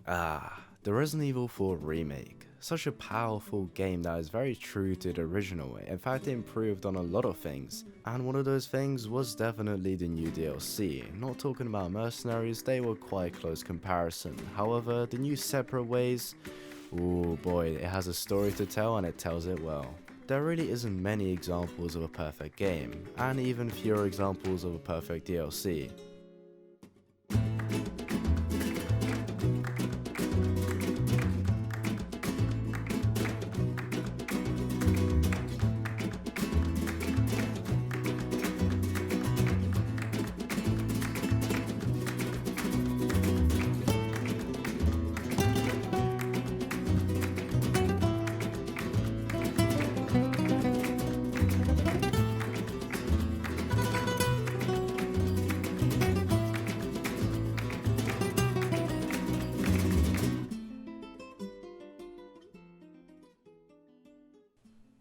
The Resident Evil 4 Remake. Such a powerful game that is very true to the original, in fact it improved on a lot of things, and one of those things was definitely the new DLC. Not talking about mercenaries, they were quite close comparison. However, the new separate ways, ooh boy, it has a story to tell and it tells it well. There really isn't many examples of a perfect game, and even fewer examples of a perfect DLC.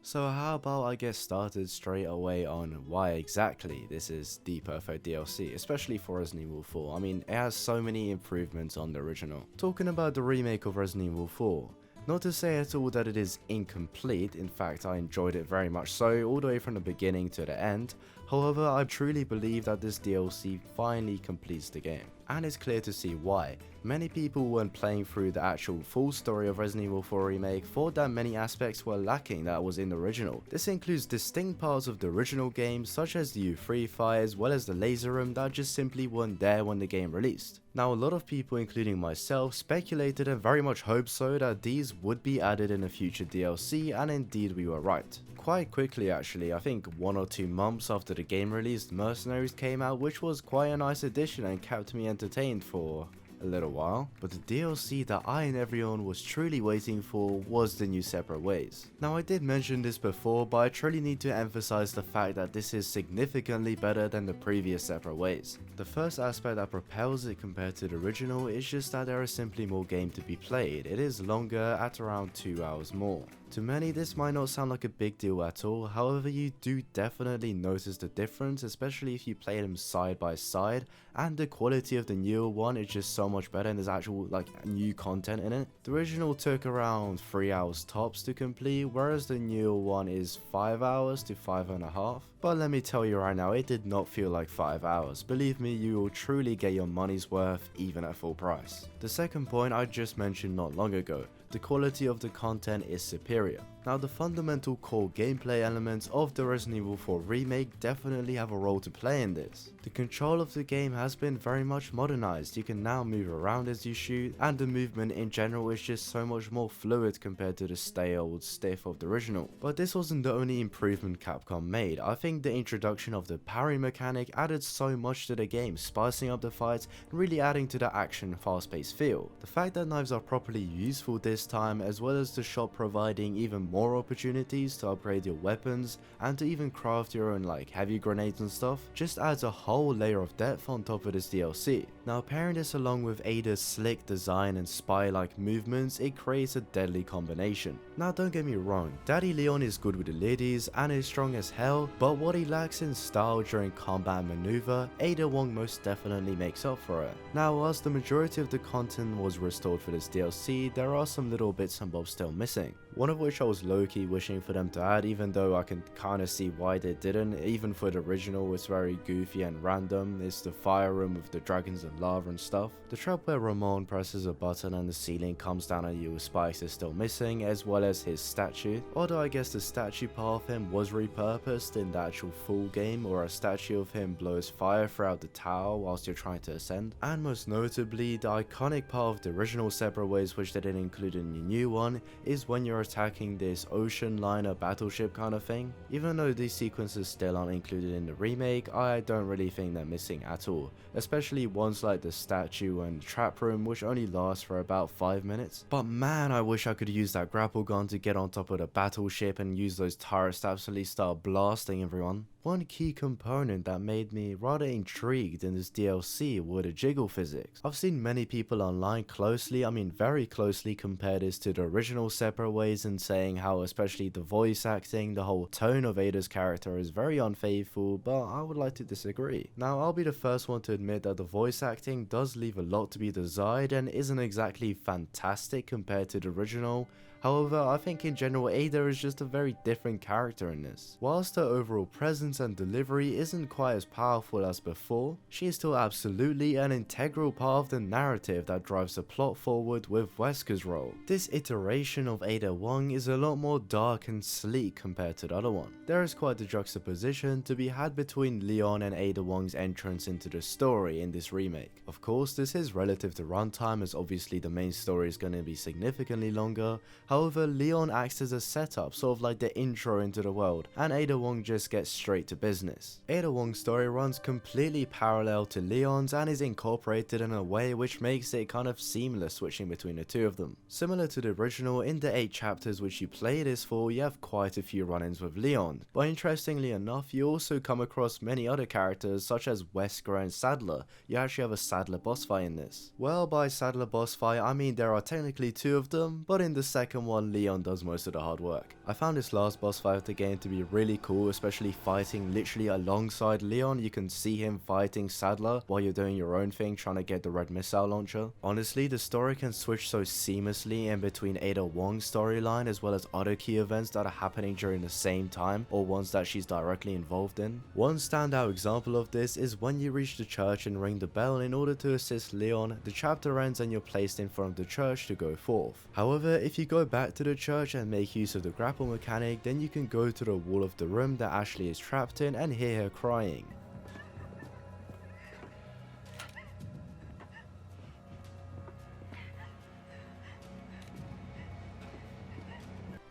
So how about I get started straight away on why exactly this is the perfect DLC, especially for Resident Evil 4. I mean, it has so many improvements on the original. Talking about the remake of Resident Evil 4, not to say at all that it is incomplete, in fact I enjoyed it very much so, all the way from the beginning to the end. However, I truly believe that this DLC finally completes the game, and it's clear to see why. Many people when playing through the actual full story of Resident Evil 4 Remake thought that many aspects were lacking that was in the original. This includes distinct parts of the original game such as the U3 fight as well as the laser room that just simply weren't there when the game released. Now a lot of people including myself speculated and very much hoped so that these would be added in a future DLC, and indeed we were right. Quite quickly actually, I think 1 or 2 months after the game released, Mercenaries came out, which was quite a nice addition and kept me entertained for a little while, but the DLC that I and everyone was truly waiting for was the new Separate Ways. Now I did mention this before, but I truly need to emphasize the fact that this is significantly better than the previous Separate Ways. The first aspect that propels it compared to the original is just that there is simply more game to be played. It is longer at around 2 hours more. To many this might not sound like a big deal at all, however you do definitely notice the difference, especially if you play them side by side, and the quality of the newer one is just so much better and there's actual new content in it. The original took around 3 hours tops to complete, whereas the newer one is 5 hours to 5.5. But let me tell you right now, it did not feel like 5 hours. Believe me, you will truly get your money's worth even at full price. The second point I just mentioned not long ago, the quality of the content is superior. Now the fundamental core gameplay elements of the Resident Evil 4 Remake definitely have a role to play in this. The control of the game has been very much modernized, you can now move around as you shoot, and the movement in general is just so much more fluid compared to the stale stiff of the original. But this wasn't the only improvement Capcom made. I think the introduction of the parry mechanic added so much to the game, spicing up the fights and really adding to the action fast-paced feel. The fact that knives are properly useful this time, as well as the shop providing even more opportunities to upgrade your weapons and to even craft your own heavy grenades and stuff, just adds a whole layer of depth on top of this DLC. Now pairing this along with Ada's slick design and spy-like movements, it creates a deadly combination. Now don't get me wrong, Daddy Leon is good with the ladies and is strong as hell, but what he lacks in style during combat maneuver, Ada Wong most definitely makes up for it. Now whilst the majority of the content was restored for this DLC, there are some little bits and bobs still missing. One of which I was low-key wishing for them to add, even though I can kinda see why they didn't. Even for the original, it's very goofy and random. It's the fire room with the dragons and lava and stuff. The trap where Ramon presses a button and the ceiling comes down at you with spikes is still missing, as well as his statue. Although I guess the statue part of him was repurposed in the actual full game, or a statue of him blows fire throughout the tower whilst you're trying to ascend. And most notably, the iconic part of the original Separate Ways, which they didn't include in the new one, is when you're attacking this ocean liner battleship kind of thing. Even though these sequences still aren't included in the remake, I don't really think they're missing at all, especially ones like the statue and trap room, which only lasts for about 5 minutes. But man, I wish I could use that grapple gun to get on top of the battleship and use those turrets to absolutely start blasting everyone. One key component that made me rather intrigued in this DLC were the jiggle physics. I've seen many people online very closely compare this to the original separate ways and saying how especially the voice acting, the whole tone of Ada's character is very unfaithful, but I would like to disagree. Now I'll be the first one to admit that the voice acting does leave a lot to be desired and isn't exactly fantastic compared to the original. However, I think in general Ada is just a very different character in this. Whilst her overall presence and delivery isn't quite as powerful as before, she is still absolutely an integral part of the narrative that drives the plot forward with Wesker's role. This iteration of Ada Wong is a lot more dark and sleek compared to the other one. There is quite a juxtaposition to be had between Leon and Ada Wong's entrance into the story in this remake. Of course, this is relative to runtime as obviously the main story is going to be significantly longer. However, Leon acts as a setup, sort of like the intro into the world, and Ada Wong just gets straight to business. Ada Wong's story runs completely parallel to Leon's and is incorporated in a way which makes it kind of seamless switching between the two of them. Similar to the original, in the 8 chapters which you play this for, you have quite a few run-ins with Leon, but interestingly enough, you also come across many other characters such as Wesker and Sadler. You actually have a Sadler boss fight in this. Well, by Sadler boss fight, I mean there are technically 2 of them, but in the second one, Leon does most of the hard work. I found this last boss fight of the game to be really cool, especially fighting literally alongside Leon. You can see him fighting Sadler while you're doing your own thing trying to get the red missile launcher. Honestly, the story can switch so seamlessly in between Ada Wong's storyline as well as other key events that are happening during the same time or ones that she's directly involved in. One standout example of this is when you reach the church and ring the bell in order to assist Leon. The chapter ends and you're placed in front of the church to go forth. However, if you go back to the church and make use of the grapple mechanic, then you can go to the wall of the room that Ashley is trapped in and hear her crying.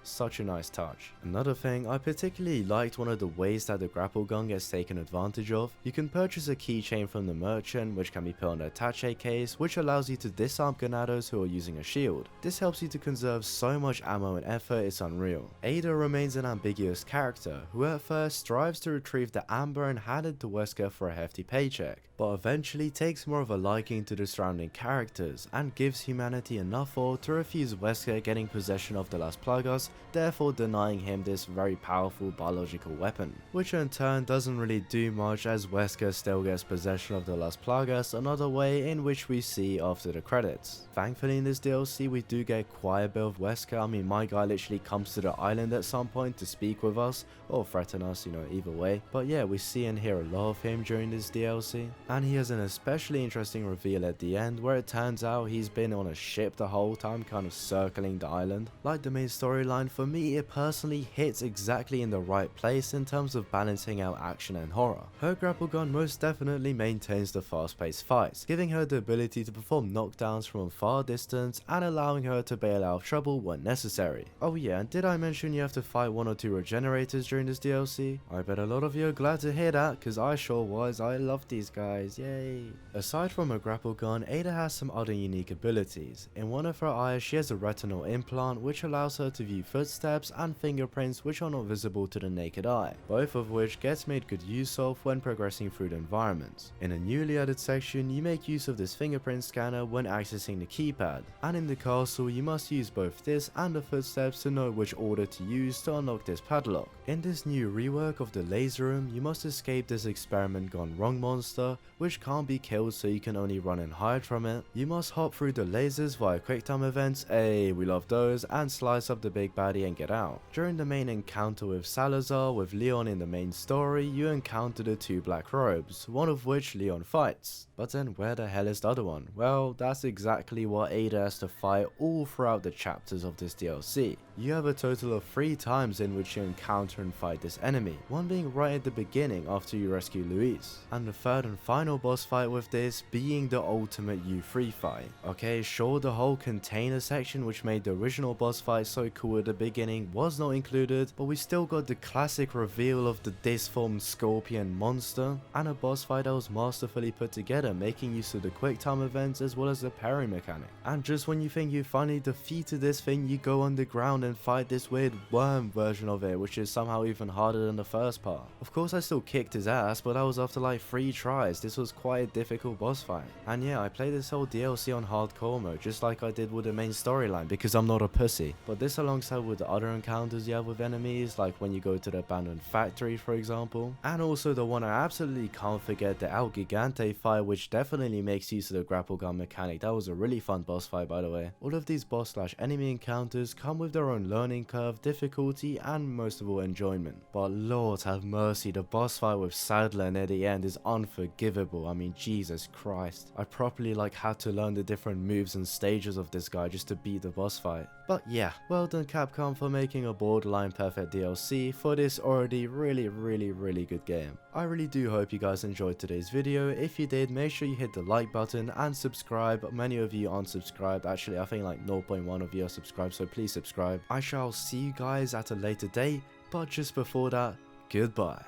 Such a nice touch. Another thing, I particularly liked one of the ways that the grapple gun gets taken advantage of. You can purchase a keychain from the merchant which can be put on the attaché case, which allows you to disarm granados who are using a shield. This helps you to conserve so much ammo and effort, it's unreal. Ada remains an ambiguous character who at first strives to retrieve the amber and hand it to Wesker for a hefty paycheck, but eventually takes more of a liking to the surrounding characters and gives humanity enough ore to refuse Wesker getting possession of the Las Plagas, therefore denying him this very powerful biological weapon, which in turn doesn't really do much as Wesker still gets possession of the Las Plagas, another way in which we see after the credits. Thankfully in this DLC we do get quite a bit of Wesker. I mean, my guy literally comes to the island at some point to speak with us or threaten us, you know, either way, but yeah, we see and hear a lot of him during this DLC. And he has an especially interesting reveal at the end where it turns out he's been on a ship the whole time kind of circling the island. Like the main storyline, for me it personally hits exactly in the right place in terms of balancing out action and horror. Her grapple gun most definitely maintains the fast-paced fights, giving her the ability to perform knockdowns from a far distance and allowing her to bail out of trouble when necessary. Oh yeah, and did I mention you have to fight 1 or 2 regenerators during this DLC? I bet a lot of you are glad to hear that, cause I sure was. I love these guys, yay. Aside from her grapple gun, Ada has some other unique abilities. In one of her eyes she has a retinal implant which allows her to view footsteps and fingerprints which are not visible to the naked eye, both of which gets made good use of when progressing through the environment. In a newly added section you make use of this fingerprint scanner when accessing the keypad, and in the castle you must use both this and the footsteps to know which order to use to unlock this padlock. In this new rework of the laser room you must escape this experiment gone wrong monster which can't be killed, so you can only run and hide from it. You must hop through the lasers via quicktime events, we love those, and slice up the big baddie and get out. During the main encounter with Salazar with Leon in the main story, you encounter the 2 black robes, one of which Leon fights. But then where the hell is the other one? Well, that's exactly what Ada has to fight all throughout the chapters of this DLC. You have a total of 3 times in which you encounter and fight this enemy, one being right at the beginning after you rescue Luis, and the third and final final boss fight with this being the ultimate U3 fight. Okay, sure, the whole container section which made the original boss fight so cool at the beginning was not included, but we still got the classic reveal of the disformed scorpion monster, and a boss fight that was masterfully put together, making use of the quick time events as well as the parry mechanic. And just when you think you finally defeated this thing, you go underground and fight this weird worm version of it, which is somehow even harder than the first part. Of course I still kicked his ass, but that was after like 3 tries. This was quite a difficult boss fight. And yeah, I played this whole DLC on hardcore mode, just like I did with the main storyline, because I'm not a pussy. But this alongside with the other encounters you have with enemies, like when you go to the abandoned factory for example, and also the one I absolutely can't forget, the El Gigante fight, which definitely makes use of the grapple gun mechanic. That was a really fun boss fight, by the way. All of these boss slash enemy encounters come with their own learning curve, difficulty, and most of all enjoyment. But Lord have mercy, the boss fight with Sadler near the end is unforgivable. I mean, Jesus Christ. I properly like had to learn the different moves and stages of this guy just to beat the boss fight. But yeah, well done Capcom for making a borderline perfect DLC for this already really good game. I really do hope you guys enjoyed today's video. If you did, make sure you hit the like button and subscribe. Many of you aren't subscribed. Actually, I think like 0.1 of you are subscribed, so please subscribe. I shall see you guys at a later date, but just before that, goodbye.